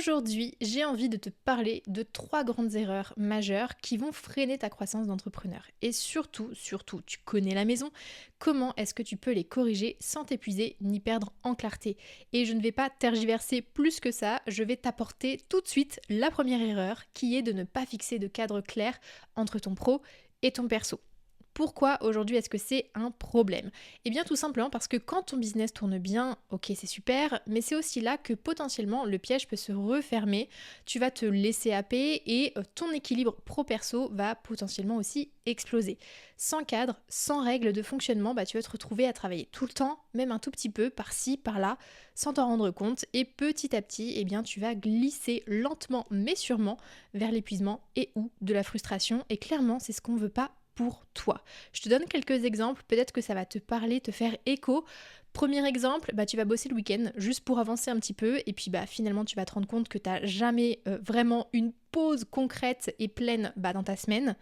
Aujourd'hui, j'ai envie de te parler de 3 grandes erreurs majeures qui vont freiner ta croissance d'entrepreneur. Et surtout, tu connais la maison, comment est-ce que tu peux les corriger sans t'épuiser ni perdre en clarté. Et je ne vais pas tergiverser plus que ça, je vais t'apporter tout de suite la première erreur qui est de ne pas fixer de cadre clair entre ton pro et ton perso. Pourquoi aujourd'hui est-ce que c'est un problème? Eh bien tout simplement parce que quand ton business tourne bien, ok c'est super, mais c'est aussi là que potentiellement le piège peut se refermer, tu vas te laisser happer et ton équilibre pro-perso va potentiellement aussi exploser. Sans cadre, sans règles de fonctionnement, tu vas te retrouver à travailler tout le temps, même un tout petit peu, par-ci, par-là, sans t'en rendre compte, et petit à petit, eh bien tu vas glisser lentement mais sûrement vers l'épuisement et ou de la frustration, et clairement c'est ce qu'on veut pas pour toi. Je te donne quelques exemples, peut-être que ça va te parler, te faire écho. Premier exemple, tu vas bosser le week-end juste pour avancer un petit peu et puis finalement tu vas te rendre compte que tu n'as jamais vraiment une pause concrète et pleine dans ta semaine.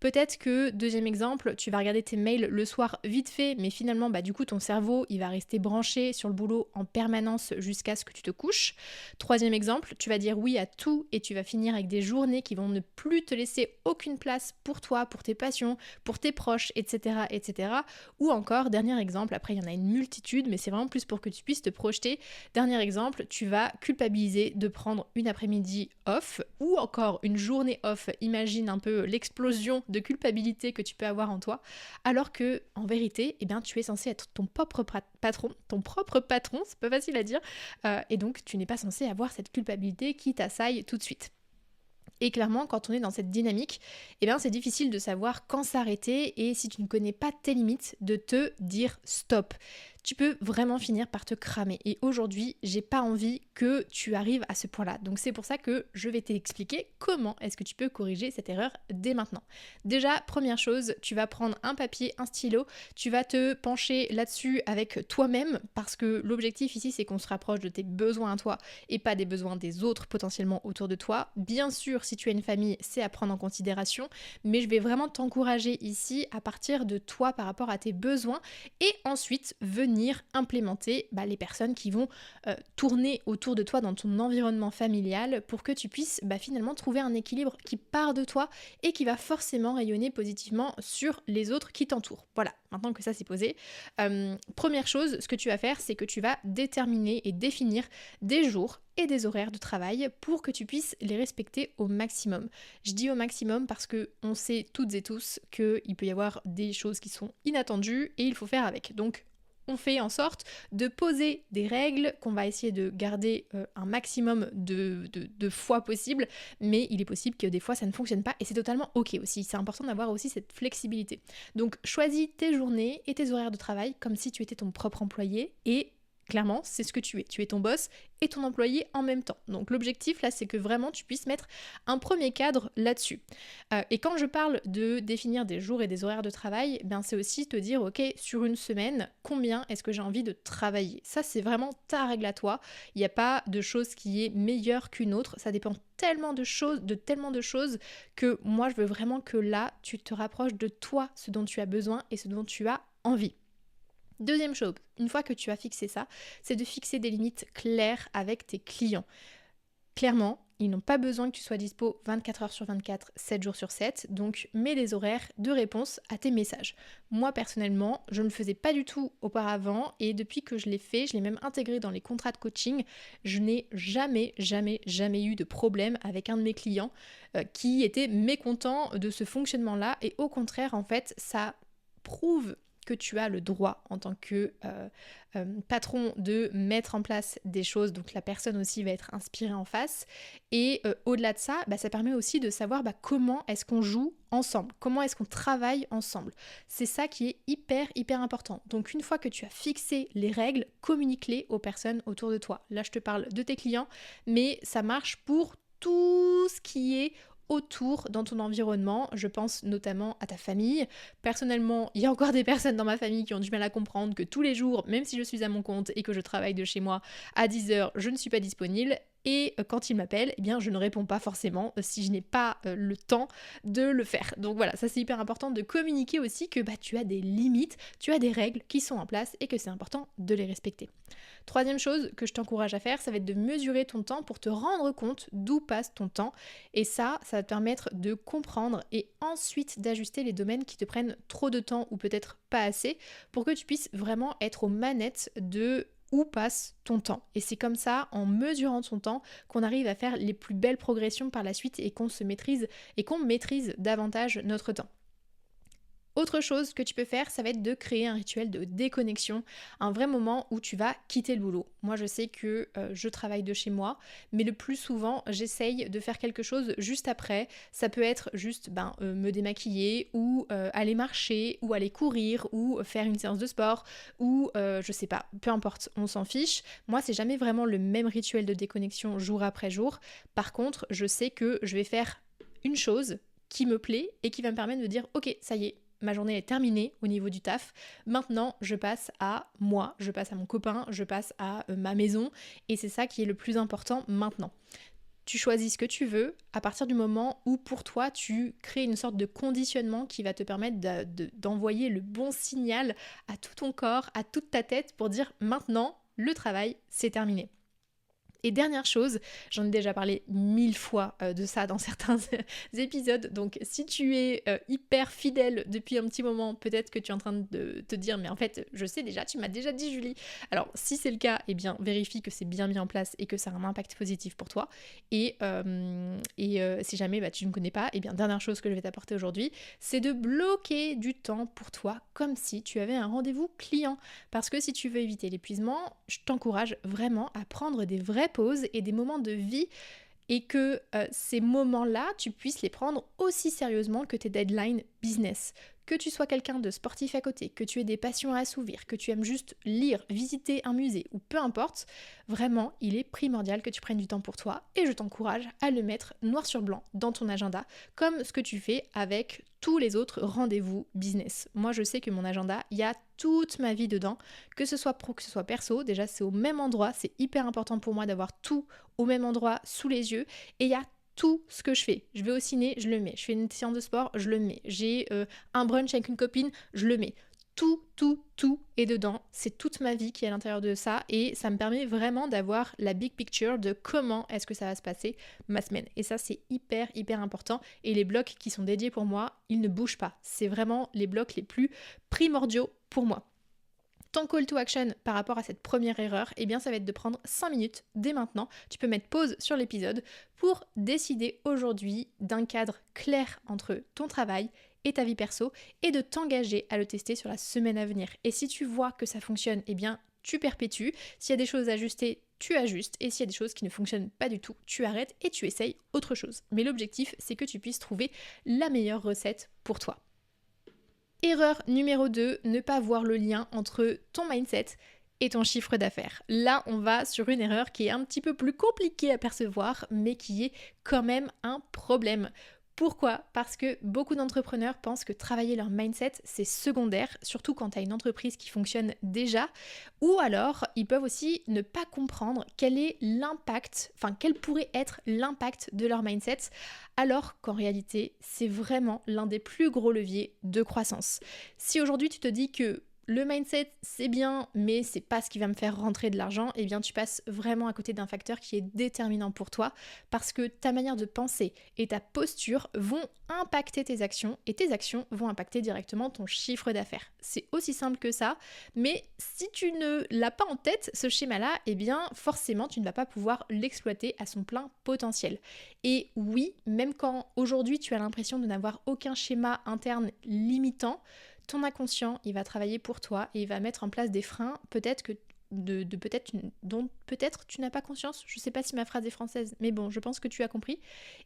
Peut-être que, deuxième exemple, tu vas regarder tes mails le soir vite fait, mais finalement du coup ton cerveau il va rester branché sur le boulot en permanence jusqu'à ce que tu te couches. Troisième exemple, tu vas dire oui à tout et tu vas finir avec des journées qui vont ne plus te laisser aucune place pour toi, pour tes passions, pour tes proches, etc. etc. Ou encore, dernier exemple, après il y en a une multitude, mais c'est vraiment plus pour que tu puisses te projeter. Dernier exemple, tu vas culpabiliser de prendre une après-midi off ou encore une journée off. Imagine un peu l'explosion de culpabilité que tu peux avoir en toi, alors que en vérité, tu es censé être ton propre patron, c'est pas facile à dire, et donc tu n'es pas censé avoir cette culpabilité qui t'assaille tout de suite. Et clairement, quand on est dans cette dynamique, c'est difficile de savoir quand s'arrêter et si tu ne connais pas tes limites, de te dire stop. Tu peux vraiment finir par te cramer. Et aujourd'hui, j'ai pas envie que tu arrives à ce point-là. Donc c'est pour ça que je vais t'expliquer comment est-ce que tu peux corriger cette erreur dès maintenant. Déjà, première chose, tu vas prendre un papier, un stylo, tu vas te pencher là-dessus avec toi-même parce que l'objectif ici, c'est qu'on se rapproche de tes besoins à toi et pas des besoins des autres potentiellement autour de toi. Bien sûr, si tu as une famille, c'est à prendre en considération, mais je vais vraiment t'encourager ici à partir de toi par rapport à tes besoins et ensuite venir implémenter les personnes qui vont tourner autour de toi dans ton environnement familial pour que tu puisses finalement trouver un équilibre qui part de toi et qui va forcément rayonner positivement sur les autres qui t'entourent. Voilà, maintenant que ça c'est posé, première chose, ce que tu vas faire, c'est que tu vas déterminer et définir des jours et des horaires de travail pour que tu puisses les respecter au maximum. Je dis au maximum parce que on sait toutes et tous qu'il peut y avoir des choses qui sont inattendues et il faut faire avec. Donc on fait en sorte de poser des règles qu'on va essayer de garder un maximum de fois possible, mais il est possible que des fois ça ne fonctionne pas et c'est totalement ok aussi. C'est important d'avoir aussi cette flexibilité. Donc choisis tes journées et tes horaires de travail comme si tu étais ton propre employé et clairement, c'est ce que tu es. Tu es ton boss et ton employé en même temps. Donc l'objectif là, c'est que vraiment tu puisses mettre un premier cadre là-dessus. Et quand je parle de définir des jours et des horaires de travail, c'est aussi te dire, ok, sur une semaine, combien est-ce que j'ai envie de travailler? Ça, c'est vraiment ta règle à toi. Il n'y a pas de chose qui est meilleure qu'une autre. Ça dépend tellement de choses que moi, je veux vraiment que là, tu te rapproches de toi, ce dont tu as besoin et ce dont tu as envie. Deuxième chose, une fois que tu as fixé ça, c'est de fixer des limites claires avec tes clients. Clairement, ils n'ont pas besoin que tu sois dispo 24 heures sur 24, 7 jours sur 7, donc mets des horaires de réponse à tes messages. Moi personnellement, je ne le faisais pas du tout auparavant et depuis que je l'ai fait, je l'ai même intégré dans les contrats de coaching, je n'ai jamais eu de problème avec un de mes clients qui était mécontent de ce fonctionnement-là et au contraire, en fait, ça prouve que tu as le droit en tant que patron de mettre en place des choses, donc la personne aussi va être inspirée en face et au-delà de ça, ça permet aussi de savoir comment est-ce qu'on joue ensemble, comment est-ce qu'on travaille ensemble. C'est ça qui est hyper important. Donc une fois que tu as fixé les règles, communique-les aux personnes autour de toi. Là je te parle de tes clients, mais ça marche pour tout ce qui est autour dans ton environnement, je pense notamment à ta famille. Personnellement, il y a encore des personnes dans ma famille qui ont du mal à comprendre que tous les jours, même si je suis à mon compte et que je travaille de chez moi à 10h, je ne suis pas disponible. et quand il m'appelle, eh bien je ne réponds pas forcément si je n'ai pas le temps de le faire. Donc voilà, ça c'est hyper important de communiquer aussi que tu as des limites, tu as des règles qui sont en place et que c'est important de les respecter. Troisième chose que je t'encourage à faire, ça va être de mesurer ton temps pour te rendre compte d'où passe ton temps. Et ça va te permettre de comprendre et ensuite d'ajuster les domaines qui te prennent trop de temps ou peut-être pas assez pour que tu puisses vraiment être aux manettes de où passe ton temps. Et c'est comme ça, en mesurant ton temps, qu'on arrive à faire les plus belles progressions par la suite et qu'on se maîtrise et qu'on maîtrise davantage notre temps. Autre chose que tu peux faire, ça va être de créer un rituel de déconnexion, un vrai moment où tu vas quitter le boulot. Moi, je sais que je travaille de chez moi, mais le plus souvent, j'essaye de faire quelque chose juste après. Ça peut être juste me démaquiller ou aller marcher ou aller courir ou faire une séance de sport ou je sais pas, peu importe, on s'en fiche. Moi, c'est jamais vraiment le même rituel de déconnexion jour après jour. Par contre, je sais que je vais faire une chose qui me plaît et qui va me permettre de dire ok, ça y est, ma journée est terminée au niveau du taf. Maintenant, je passe à moi, je passe à mon copain, je passe à ma maison. Et c'est ça qui est le plus important maintenant. Tu choisis ce que tu veux à partir du moment où pour toi, tu crées une sorte de conditionnement qui va te permettre d'envoyer le bon signal à tout ton corps, à toute ta tête pour dire maintenant, le travail, c'est terminé. Et dernière chose, j'en ai déjà parlé 1000 fois de ça dans certains épisodes, donc si tu es hyper fidèle depuis un petit moment, peut-être que tu es en train de te dire mais en fait je sais déjà, tu m'as déjà dit Julie. Alors si c'est le cas, eh bien vérifie que c'est bien mis en place et que ça a un impact positif pour toi. Et si jamais tu ne connais pas, eh bien dernière chose que je vais t'apporter aujourd'hui, c'est de bloquer du temps pour toi comme si tu avais un rendez-vous client. Parce que si tu veux éviter l'épuisement, je t'encourage vraiment à prendre des vraies pauses et des moments de vie et que ces moments-là, tu puisses les prendre aussi sérieusement que tes deadlines business. Que tu sois quelqu'un de sportif à côté, que tu aies des passions à assouvir, que tu aimes juste lire, visiter un musée ou peu importe, vraiment, il est primordial que tu prennes du temps pour toi et je t'encourage à le mettre noir sur blanc dans ton agenda, comme ce que tu fais avec tous les autres rendez-vous business. Moi, je sais que mon agenda, il y a toute ma vie dedans, que ce soit pro, que ce soit perso. Déjà, c'est au même endroit, c'est hyper important pour moi d'avoir tout au même endroit sous les yeux et il y a tout ce que je fais. Je vais au ciné, je le mets. Je fais une séance de sport, je le mets. J'ai un brunch avec une copine, je le mets. Tout est dedans. C'est toute ma vie qui est à l'intérieur de ça et ça me permet vraiment d'avoir la big picture de comment est-ce que ça va se passer ma semaine. Et ça, c'est hyper important. Et les blocs qui sont dédiés pour moi, ils ne bougent pas. C'est vraiment les blocs les plus primordiaux pour moi. Ton call to action par rapport à cette première erreur, eh bien ça va être de prendre 5 minutes dès maintenant. Tu peux mettre pause sur l'épisode pour décider aujourd'hui d'un cadre clair entre ton travail et ta vie perso et de t'engager à le tester sur la semaine à venir. Et si tu vois que ça fonctionne, eh bien tu perpétues. S'il y a des choses à ajuster, tu ajustes. Et s'il y a des choses qui ne fonctionnent pas du tout, tu arrêtes et tu essayes autre chose. Mais l'objectif, c'est que tu puisses trouver la meilleure recette pour toi. Erreur numéro 2, ne pas voir le lien entre ton mindset et ton chiffre d'affaires. Là, on va sur une erreur qui est un petit peu plus compliquée à percevoir, mais qui est quand même un problème. Pourquoi ? Parce que beaucoup d'entrepreneurs pensent que travailler leur mindset, c'est secondaire, surtout quand tu as une entreprise qui fonctionne déjà, ou alors ils peuvent aussi ne pas comprendre quel est l'impact, quel pourrait être l'impact de leur mindset, alors qu'en réalité, c'est vraiment l'un des plus gros leviers de croissance. Si aujourd'hui tu te dis que le mindset, c'est bien, mais c'est pas ce qui va me faire rentrer de l'argent, eh bien tu passes vraiment à côté d'un facteur qui est déterminant pour toi parce que ta manière de penser et ta posture vont impacter tes actions et tes actions vont impacter directement ton chiffre d'affaires. C'est aussi simple que ça, mais si tu ne l'as pas en tête, ce schéma-là, eh bien forcément tu ne vas pas pouvoir l'exploiter à son plein potentiel. Et oui, même quand aujourd'hui tu as l'impression de n'avoir aucun schéma interne limitant, ton inconscient, il va travailler pour toi et il va mettre en place des freins dont peut-être tu n'as pas conscience. Je sais pas si ma phrase est française, mais bon, je pense que tu as compris.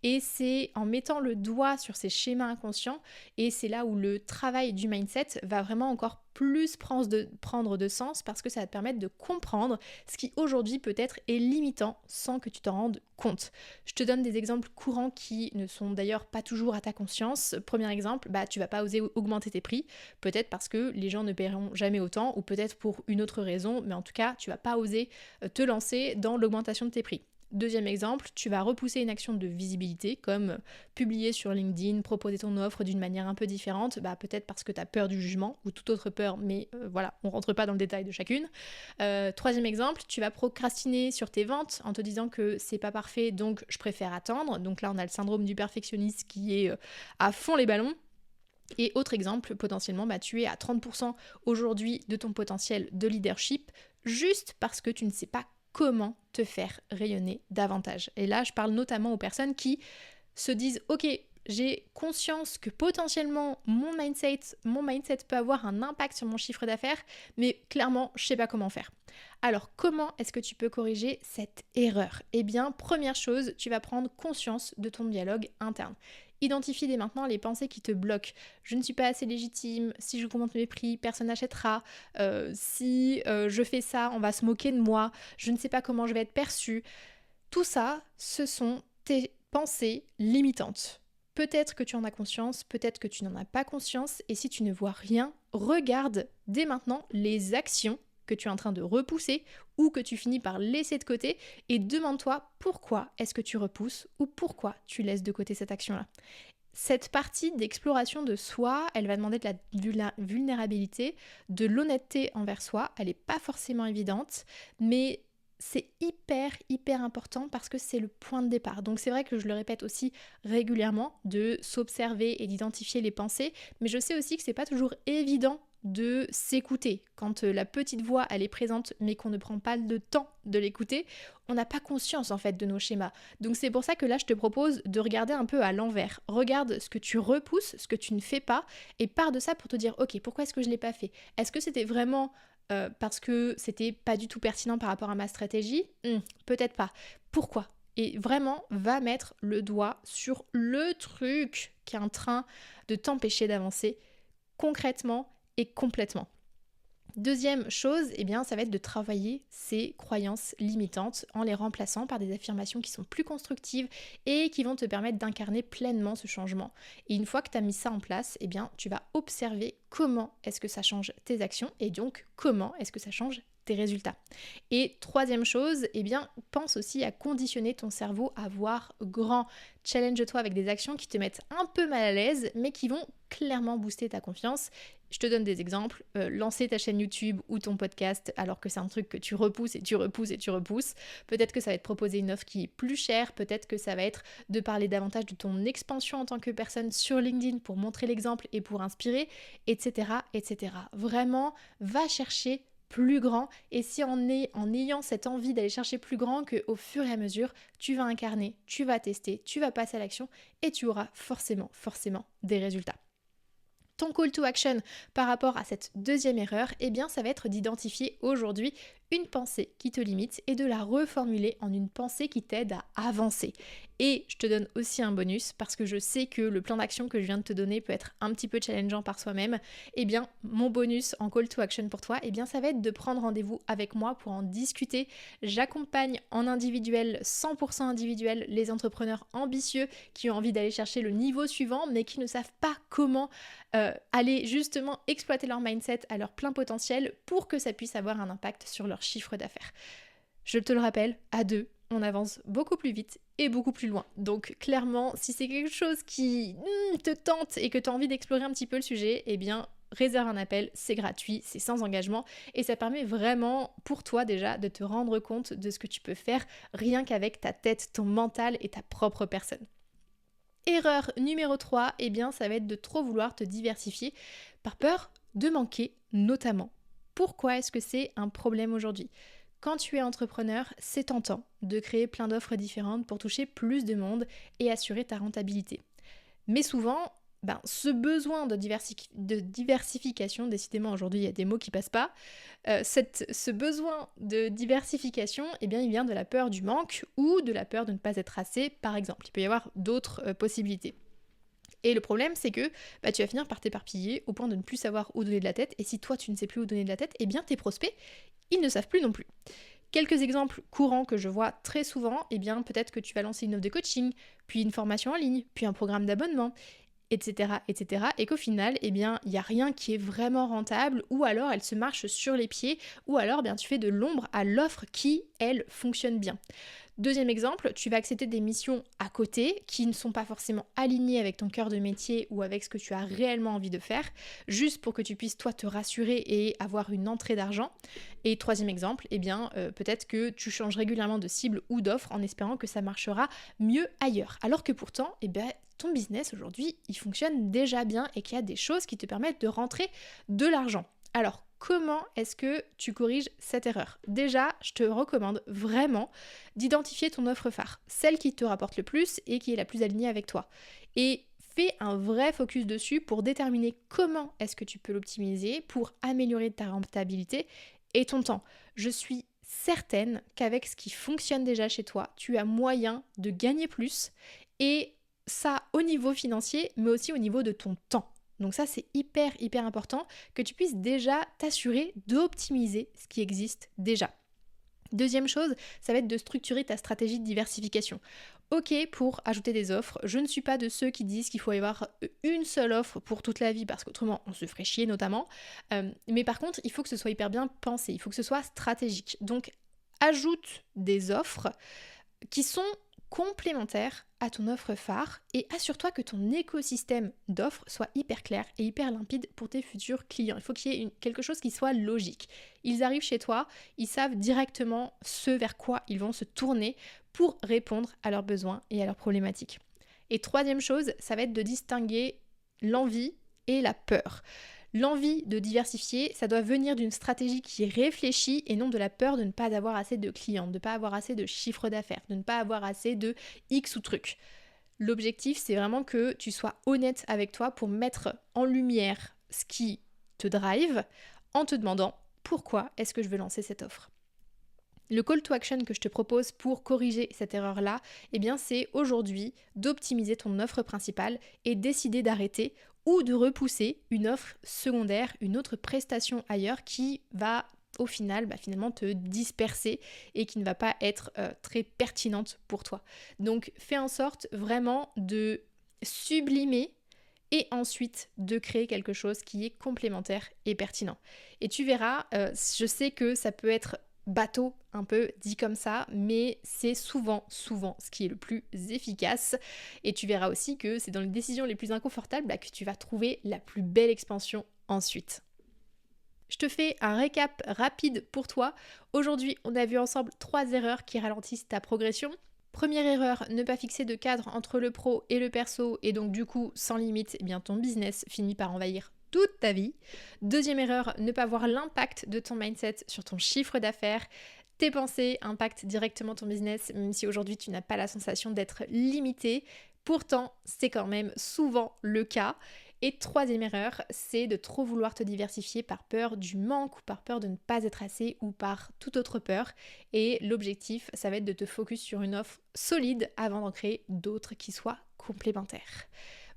Et c'est en mettant le doigt sur ces schémas inconscients, et c'est là où le travail du mindset va vraiment encore plus prendre de sens parce que ça va te permettre de comprendre ce qui aujourd'hui peut-être est limitant sans que tu t'en rendes compte. Je te donne des exemples courants qui ne sont d'ailleurs pas toujours à ta conscience. Premier exemple, tu vas pas oser augmenter tes prix, peut-être parce que les gens ne paieront jamais autant ou peut-être pour une autre raison, mais en tout cas, tu vas pas oser te lancer dans l'augmentation de tes prix. Deuxième exemple, tu vas repousser une action de visibilité comme publier sur LinkedIn, proposer ton offre d'une manière un peu différente, peut-être parce que tu as peur du jugement ou toute autre peur, mais voilà, on rentre pas dans le détail de chacune. Troisième exemple, tu vas procrastiner sur tes ventes en te disant que c'est pas parfait, donc je préfère attendre. Donc là, on a le syndrome du perfectionniste qui est à fond les ballons. Et autre exemple, potentiellement, tu es à 30% aujourd'hui de ton potentiel de leadership juste parce que tu ne sais pas comment te faire rayonner davantage. Et là, je parle notamment aux personnes qui se disent « Ok, j'ai conscience que potentiellement mon mindset peut avoir un impact sur mon chiffre d'affaires, mais clairement, je ne sais pas comment faire. » Alors, comment est-ce que tu peux corriger cette erreur ? Eh bien, première chose, tu vas prendre conscience de ton dialogue interne. Identifie dès maintenant les pensées qui te bloquent. Je ne suis pas assez légitime, si je augmente mes prix, personne n'achètera, si je fais ça, on va se moquer de moi, je ne sais pas comment je vais être perçue. Tout ça, ce sont tes pensées limitantes. Peut-être que tu en as conscience, peut-être que tu n'en as pas conscience, et si tu ne vois rien, regarde dès maintenant les actions que tu es en train de repousser ou que tu finis par laisser de côté et demande-toi pourquoi est-ce que tu repousses ou pourquoi tu laisses de côté cette action-là. Cette partie d'exploration de soi, elle va demander de la vulnérabilité, de l'honnêteté envers soi. Elle n'est pas forcément évidente, mais c'est hyper important parce que c'est le point de départ. Donc c'est vrai que je le répète aussi régulièrement, de s'observer et d'identifier les pensées, mais je sais aussi que c'est pas toujours évident de s'écouter. Quand la petite voix elle est présente mais qu'on ne prend pas le temps de l'écouter, on n'a pas conscience en fait de nos schémas. Donc c'est pour ça que là je te propose de regarder un peu à l'envers. Regarde ce que tu repousses, ce que tu ne fais pas et pars de ça pour te dire ok, pourquoi est-ce que je ne l'ai pas fait ? Est-ce que c'était vraiment parce que c'était pas du tout pertinent par rapport à ma stratégie ? Peut-être pas. Pourquoi ? Et vraiment, va mettre le doigt sur le truc qui est en train de t'empêcher d'avancer concrètement et complètement. Deuxième chose, ça va être de travailler ces croyances limitantes en les remplaçant par des affirmations qui sont plus constructives et qui vont te permettre d'incarner pleinement ce changement. Et une fois que tu as mis ça en place, tu vas observer comment est-ce que ça change tes actions et donc comment est-ce que ça change tes résultats. Et troisième chose, pense aussi à conditionner ton cerveau à voir grand. Challenge-toi avec des actions qui te mettent un peu mal à l'aise, mais qui vont clairement booster ta confiance. Je te donne des exemples. Lancer ta chaîne YouTube ou ton podcast alors que c'est un truc que tu repousses et tu repousses et tu repousses. Peut-être que ça va être proposer une offre qui est plus chère. Peut-être que ça va être de parler davantage de ton expansion en tant que personne sur LinkedIn pour montrer l'exemple et pour inspirer, etc. etc. Vraiment, va chercher plus grand et si en ayant cette envie d'aller chercher plus grand qu'au fur et à mesure, tu vas incarner, tu vas tester, tu vas passer à l'action et tu auras forcément des résultats. Ton call to action par rapport à cette deuxième erreur, ça va être d'identifier aujourd'hui une pensée qui te limite et de la reformuler en une pensée qui t'aide à avancer. Et je te donne aussi un bonus parce que je sais que le plan d'action que je viens de te donner peut être un petit peu challengeant par soi-même. Mon bonus en call to action pour toi, ça va être de prendre rendez-vous avec moi pour en discuter. J'accompagne en individuel, 100% individuel, les entrepreneurs ambitieux qui ont envie d'aller chercher le niveau suivant mais qui ne savent pas comment aller justement exploiter leur mindset à leur plein potentiel pour que ça puisse avoir un impact sur leur chiffre d'affaires. Je te le rappelle, à deux, on avance beaucoup plus vite et beaucoup plus loin. Donc clairement, si c'est quelque chose qui te tente et que tu as envie d'explorer un petit peu le sujet, réserve un appel, c'est gratuit, c'est sans engagement et ça permet vraiment pour toi déjà de te rendre compte de ce que tu peux faire rien qu'avec ta tête, ton mental et ta propre personne. Erreur numéro 3, ça va être de trop vouloir te diversifier par peur de manquer notamment. Pourquoi est-ce que c'est un problème aujourd'hui ? Quand tu es entrepreneur, c'est tentant de créer plein d'offres différentes pour toucher plus de monde et assurer ta rentabilité. Mais souvent, ce besoin de diversification, décidément aujourd'hui il y a des mots qui passent pas, ce besoin de diversification, il vient de la peur du manque ou de la peur de ne pas être assez, par exemple. Il peut y avoir d'autres possibilités. Et le problème, c'est que tu vas finir par t'éparpiller au point de ne plus savoir où donner de la tête. Et si toi, tu ne sais plus où donner de la tête, tes prospects, ils ne savent plus non plus. Quelques exemples courants que je vois très souvent, peut-être que tu vas lancer une offre de coaching, puis une formation en ligne, puis un programme d'abonnement, etc. et qu'au final, il n'y a rien qui est vraiment rentable, ou alors elle se marche sur les pieds, ou alors tu fais de l'ombre à l'offre qui, elle, fonctionne bien. Deuxième exemple, tu vas accepter des missions à côté qui ne sont pas forcément alignées avec ton cœur de métier ou avec ce que tu as réellement envie de faire, juste pour que tu puisses toi te rassurer et avoir une entrée d'argent. Et troisième exemple, peut-être que tu changes régulièrement de cible ou d'offre en espérant que ça marchera mieux ailleurs. Alors que pourtant, ton business aujourd'hui, il fonctionne déjà bien et qu'il y a des choses qui te permettent de rentrer de l'argent. Alors, comment est-ce que tu corriges cette erreur? Déjà, je te recommande vraiment d'identifier ton offre phare, celle qui te rapporte le plus et qui est la plus alignée avec toi. Et fais un vrai focus dessus pour déterminer comment est-ce que tu peux l'optimiser pour améliorer ta rentabilité et ton temps. Je suis certaine qu'avec ce qui fonctionne déjà chez toi, tu as moyen de gagner plus et ça au niveau financier, mais aussi au niveau de ton temps. Donc ça, c'est hyper important que tu puisses déjà t'assurer d'optimiser ce qui existe déjà. Deuxième chose, ça va être de structurer ta stratégie de diversification. Ok pour ajouter des offres, je ne suis pas de ceux qui disent qu'il faut y avoir une seule offre pour toute la vie parce qu'autrement on se ferait chier notamment. Mais par contre, il faut que ce soit hyper bien pensé, il faut que ce soit stratégique. Donc ajoute des offres qui sont complémentaires à ton offre phare et assure-toi que ton écosystème d'offres soit hyper clair et hyper limpide pour tes futurs clients. Il faut qu'il y ait quelque chose qui soit logique. Ils arrivent chez toi, ils savent directement ce vers quoi ils vont se tourner pour répondre à leurs besoins et à leurs problématiques. Et troisième chose, ça va être de distinguer l'envie et la peur. L'envie de diversifier, ça doit venir d'une stratégie qui est réfléchie et non de la peur de ne pas avoir assez de clients, de ne pas avoir assez de chiffre d'affaires, de ne pas avoir assez de X ou truc. L'objectif, c'est vraiment que tu sois honnête avec toi pour mettre en lumière ce qui te drive en te demandant pourquoi est-ce que je veux lancer cette offre. Le call to action que je te propose pour corriger cette erreur-là, c'est aujourd'hui d'optimiser ton offre principale et décider d'arrêter ou de repousser une offre secondaire, une autre prestation ailleurs qui va au final finalement te disperser et qui ne va pas être très pertinente pour toi. Donc fais en sorte vraiment de sublimer et ensuite de créer quelque chose qui est complémentaire et pertinent. Et tu verras, je sais que ça peut être bateau un peu dit comme ça, mais c'est souvent ce qui est le plus efficace et tu verras aussi que c'est dans les décisions les plus inconfortables que tu vas trouver la plus belle expansion ensuite. Je te fais un récap rapide pour toi. Aujourd'hui, on a vu ensemble 3 erreurs qui ralentissent ta progression. Première erreur, ne pas fixer de cadre entre le pro et le perso et donc du coup, sans limite, ton business finit par envahir toute ta vie. Deuxième erreur, ne pas voir l'impact de ton mindset sur ton chiffre d'affaires. Tes pensées impactent directement ton business, même si aujourd'hui tu n'as pas la sensation d'être limité. Pourtant, c'est quand même souvent le cas. Et troisième erreur, c'est de trop vouloir te diversifier par peur du manque ou par peur de ne pas être assez ou par toute autre peur. Et l'objectif, ça va être de te focus sur une offre solide avant d'en créer d'autres qui soient complémentaires.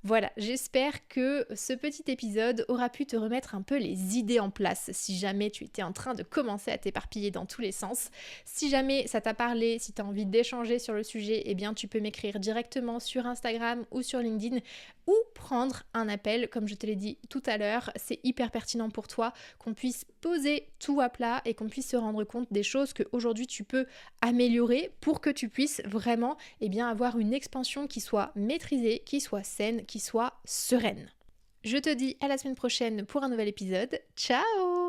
Voilà, j'espère que ce petit épisode aura pu te remettre un peu les idées en place si jamais tu étais en train de commencer à t'éparpiller dans tous les sens. Si jamais ça t'a parlé, si tu as envie d'échanger sur le sujet, tu peux m'écrire directement sur Instagram ou sur LinkedIn ou prendre un appel, comme je te l'ai dit tout à l'heure. C'est hyper pertinent pour toi qu'on puisse poser tout à plat et qu'on puisse se rendre compte des choses qu'aujourd'hui tu peux améliorer pour que tu puisses vraiment avoir une expansion qui soit maîtrisée, qui soit saine, qui soit sereine. Je te dis à la semaine prochaine pour un nouvel épisode. Ciao!